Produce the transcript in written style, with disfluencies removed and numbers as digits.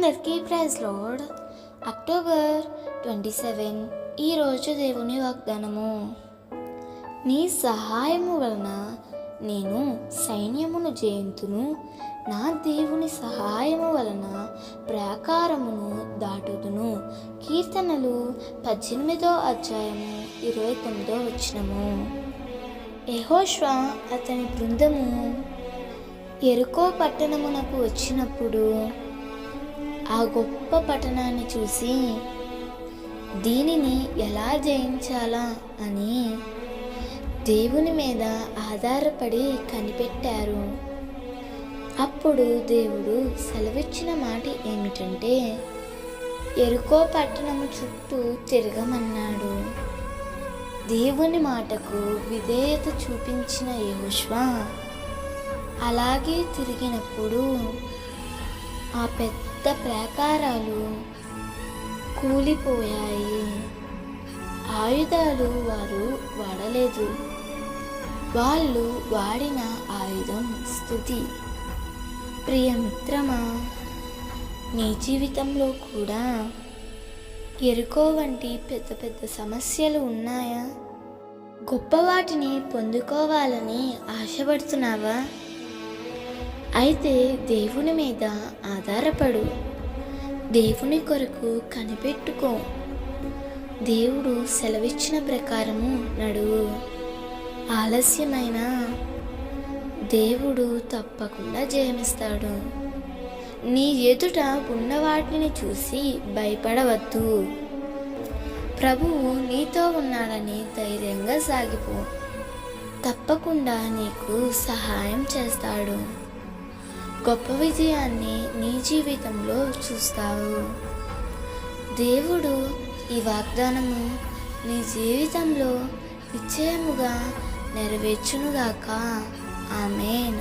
అందరికీ praise lord. October 27 ఈరోజు దేవుని వాగ్దానము. నీ సహాయము వలన నేను సైన్యమును జయింతును, నా దేవుని సహాయము వలన ప్రాకారమును దాటుదును. కీర్తనలు 18వ అధ్యాయము 29వ వచనము. యెహోషువ అతని బృందము యెరికో పట్టణమునకు వచ్చినప్పుడు ఆ గొప్ప పట్టణాన్ని చూసి దీనిని ఎలా జయించాలా అని దేవుని మీద ఆధారపడి కనిపెట్టారు. అప్పుడు దేవుడు సెలవిచ్చిన మాట ఏమిటంటే, యెరికో పట్టణము చుట్టూ తిరగమన్నాడు. దేవుని మాటకు విధేయత చూపించిన యెహోషువ అలాగే తిరిగినప్పుడు ఆ పెద్ద ప్రాకారాలు కూలిపోయాయి. ఆయుధాలు వారు వాడలేదు. వాళ్ళు వాడిన ఆయుధం స్తుతి. ప్రియమిత్రమా, నీ జీవితంలో కూడా యెరికో వంటి పెద్ద పెద్ద సమస్యలు ఉన్నాయా? గొప్ప వాటిని పొందుకోవాలని ఆశపడుతున్నావా? అయితే దేవుని మీద ఆధారపడు. దేవుని కొరకు కనిపెట్టుకో. దేవుడు సెలవిచ్చిన ప్రకారము నడువు. ఆలస్యమైన దేవుడు తప్పకుండా జయమిస్తాడు. నీ ఎదుట ఉన్న వాటిని చూసి భయపడవద్దు. ప్రభువు నీతో ఉన్నాడని ధైర్యంగా సాగిపో. తప్పకుండా నీకు సహాయం చేస్తాడు. గొప్ప విజయాన్ని నీ జీవితంలో చూస్తావు. దేవుడు ఈ వాగ్దానము నీ జీవితంలో నిశ్చయముగా నెరవేర్చునుగాక. ఆమేన్.